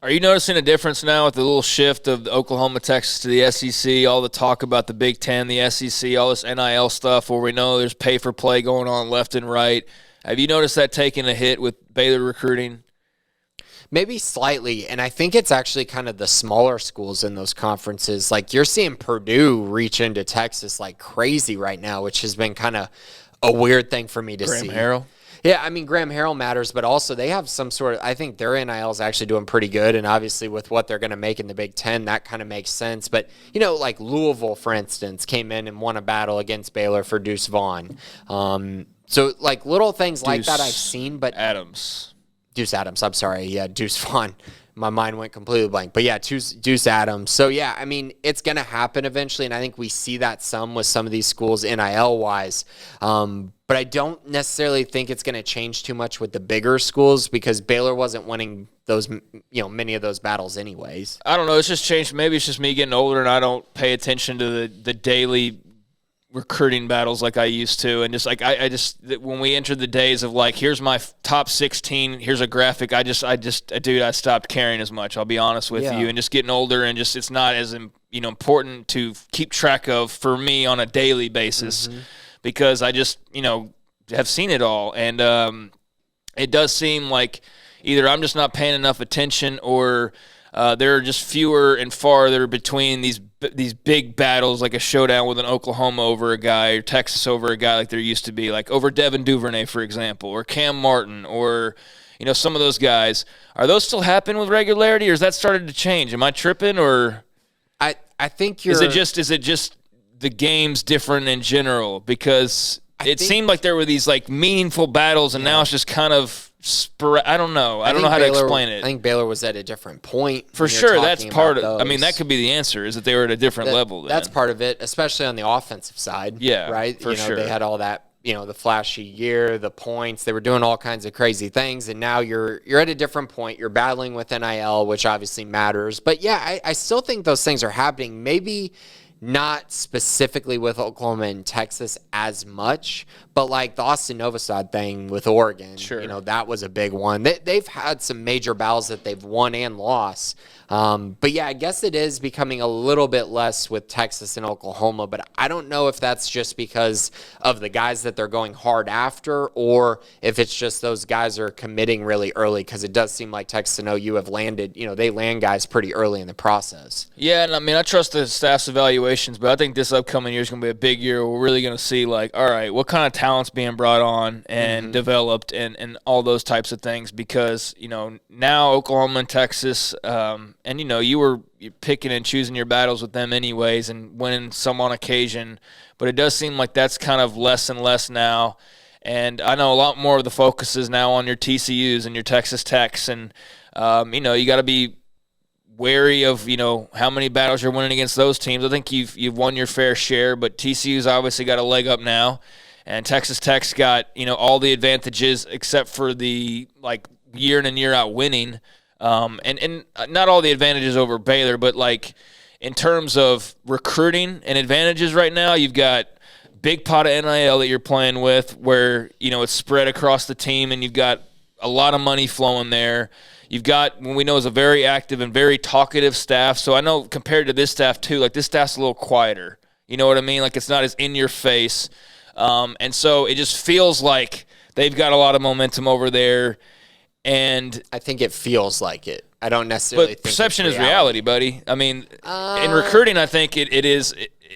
Are you noticing a difference now with the little shift of Oklahoma, Texas to the SEC, all the talk about the Big Ten, the SEC, all this NIL stuff where we know there's pay-for-play going on left and right? Have you noticed that taking a hit with Baylor recruiting? Maybe slightly, and I think it's actually kind of the smaller schools in those conferences. Like, you're seeing Purdue reach into Texas like crazy right now, which has been kind of a weird thing for me to see. Graham Harrell? Yeah, I mean, Graham Harrell matters, but also they have some sort of – I think their NIL is actually doing pretty good, and obviously with what they're going to make in the Big Ten, that kind of makes sense. But, like Louisville, for instance, came in and won a battle against Baylor for Deuce Vaughn. So, like, little things like that I've seen. But Deuce Adams, I'm sorry. Yeah, Deuce Vaughn. My mind went completely blank. But, yeah, Deuce Adams. So, yeah, I mean, it's going to happen eventually, and I think we see that some with some of these schools NIL-wise. But I don't necessarily think it's going to change too much with the bigger schools because Baylor wasn't winning those, many of those battles anyways. I don't know. It's just changed. Maybe it's just me getting older and I don't pay attention to the daily recruiting battles like I used to. And just like I just when we entered the days of like, here's my top 16, here's a graphic. I stopped caring as much. I'll be honest with you. And just getting older and just it's not as important to keep track of for me on a daily basis. Mm-hmm. Because I just, have seen it all. And it does seem like either I'm just not paying enough attention or there are just fewer and farther between these big battles, like a showdown with an Oklahoma over a guy or Texas over a guy like there used to be, like over Devin Duvernay, for example, or Cam Martin or, some of those guys. Are those still happening with regularity or has that started to change? Am I tripping or? I think you're. Is it just the game's different in general because it seemed like there were these like meaningful battles and now it's just kind of I don't know. I don't know how to explain it. I think Baylor was at a different point. For sure, that's part of those. I mean, that could be the answer is that they were at a different level then. That's part of it, especially on the offensive side. Yeah, right? For sure. They had all that, the flashy year, the points. They were doing all kinds of crazy things, and now you're at a different point. You're battling with NIL, which obviously matters. But, yeah, I still think those things are happening. Maybe not specifically with Oklahoma and Texas as much, but like the Austin Novosad thing with Oregon, that was a big one. They've had some major battles that they've won and lost. But yeah, I guess it is becoming a little bit less with Texas and Oklahoma, but I don't know if that's just because of the guys that they're going hard after or if it's just those guys are committing really early because it does seem like Texas and OU have landed, they land guys pretty early in the process. Yeah, and I mean, I trust the staff's evaluations, but I think this upcoming year is going to be a big year. We're really going to see like, all right, what kind of talent's being brought on and developed and all those types of things because, now Oklahoma and Texas, and, you're picking and choosing your battles with them anyways and winning some on occasion. But it does seem like that's kind of less and less now. And I know a lot more of the focus is now on your TCUs and your Texas Techs. And, you got to be wary of, how many battles you're winning against those teams. I think you've won your fair share, but TCU's obviously got a leg up now. And Texas Tech's got, all the advantages except for the, year in and year out winning. And not all the advantages over Baylor, but in terms of recruiting and advantages right now, you've got big pot of NIL that you're playing with where, it's spread across the team and you've got a lot of money flowing there. You've got what we know is a very active and very talkative staff. So I know compared to this staff too, this staff's a little quieter. You know what I mean? It's not as in your face. And so it just feels like they've got a lot of momentum over there. And I think it feels like it. I don't necessarily think perception is reality, buddy. I mean, in recruiting, I think it is,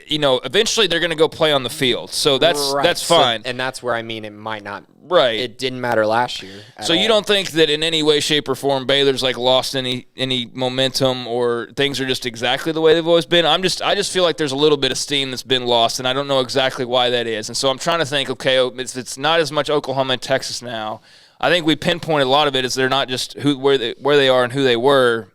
eventually they're going to go play on the field. So that's fine. And that's where, it might not. Right. It didn't matter last year. So you don't think that in any way, shape, or form Baylor's lost any momentum or things are just exactly the way they've always been? I just feel like there's a little bit of steam that's been lost, and I don't know exactly why that is. And so I'm trying to think, okay, it's not as much Oklahoma and Texas now. I think we pinpointed a lot of it is they're not just where they are and who they were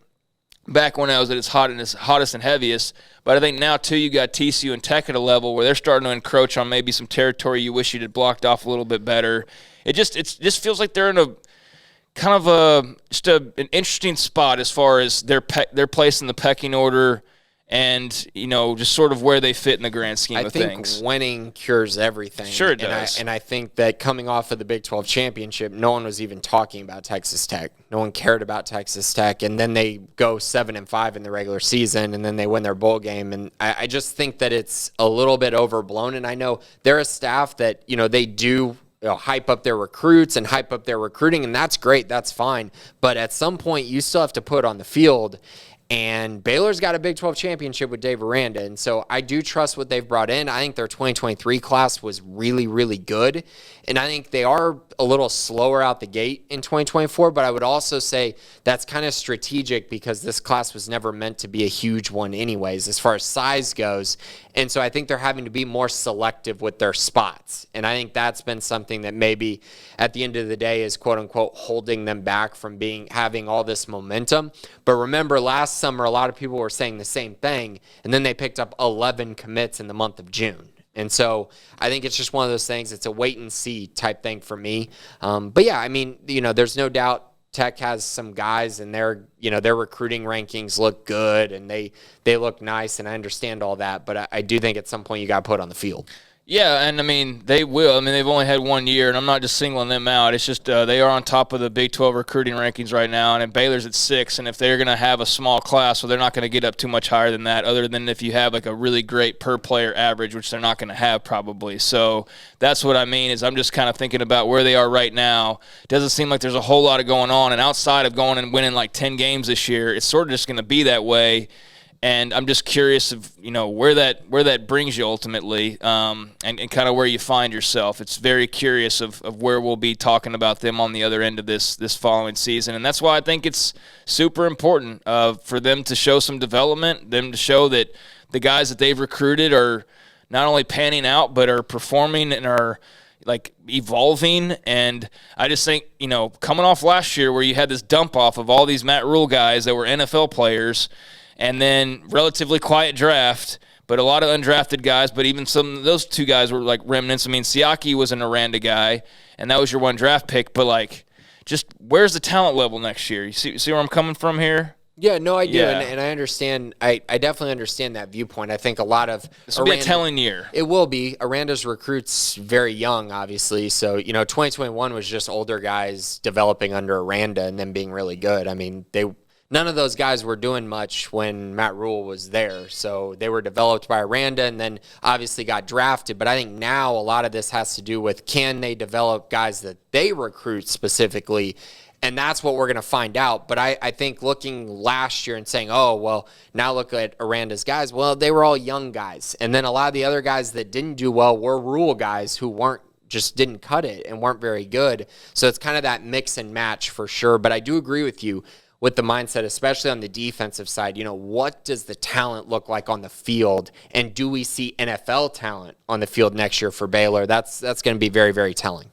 back when I was at its hottest and heaviest. But I think now, too, you got TCU and Tech at a level where they're starting to encroach on maybe some territory you wish you'd had blocked off a little bit better. It just feels like they're in a kind of an interesting spot as far as their place in the pecking order and, just sort of where they fit in the grand scheme of things. I think winning cures everything. Sure it does. And I think that coming off of the Big 12 championship, no one was even talking about Texas Tech. No one cared about Texas Tech. And then they go 7-5 in the regular season, and then they win their bowl game. And I just think that it's a little bit overblown. And I know they're a staff that, they do hype up their recruits and hype up their recruiting, and that's great. That's fine. But at some point, you still have to put on the field. And Baylor's got a Big 12 championship with Dave Aranda, and so I do trust what they've brought in. I think their 2023 class was really, really good, and I think they are a little slower out the gate in 2024, but I would also say that's kind of strategic because this class was never meant to be a huge one anyways as far as size goes, and so I think they're having to be more selective with their spots, and I think that's been something that maybe at the end of the day is quote-unquote holding them back from having all this momentum. But remember, last summer, a lot of people were saying the same thing, and then they picked up 11 commits in the month of June. And so I think it's just one of those things. It's a wait-and-see type thing for me. But, yeah, I mean, there's no doubt Tech has some guys, and their recruiting rankings look good, and they look nice, and I understand all that. But I do think at some point you got to put on the field. Yeah, and, they will. They've only had 1 year, and I'm not just singling them out. It's just they are on top of the Big 12 recruiting rankings right now, and Baylor's at 6, and if they're going to have a small class, well, they're not going to get up too much higher than that, other than if you have, a really great per-player average, which they're not going to have probably. So that's what I mean is I'm just kind of thinking about where they are right now. It doesn't seem like there's a whole lot of going on, and outside of going and winning 10 games this year, it's sort of just going to be that way. And I'm just curious of where that brings you ultimately, and kind of where you find yourself. It's very curious of where we'll be talking about them on the other end of this following season, and that's why I think it's super important for them to show some development, them to show that the guys that they've recruited are not only panning out but are performing and are evolving. And I just think coming off last year where you had this dump off of all these Matt Rule guys that were NFL players. And then relatively quiet draft, but a lot of undrafted guys. But even some of those two guys were remnants. Siaki was an Aranda guy, and that was your one draft pick. But just where's the talent level next year? You see where I'm coming from here? Yeah, no, I do, yeah. And I understand. I definitely understand that viewpoint. I think a lot of this will be a telling year. It will be. Aranda's recruits very young, obviously. So 2021 was just older guys developing under Aranda and then being really good. None of those guys were doing much when Matt Rule was there. So they were developed by Aranda and then obviously got drafted. But I think now a lot of this has to do with can they develop guys that they recruit specifically? And that's what we're going to find out. But I think looking last year and saying, oh, well, now look at Aranda's guys. Well, they were all young guys. And then a lot of the other guys that didn't do well were Rule guys who just didn't cut it and weren't very good. So it's kind of that mix and match for sure. But I do agree with you with the mindset, especially on the defensive side. What does the talent look like on the field? And do we see NFL talent on the field next year for Baylor? That's going to be very, very telling.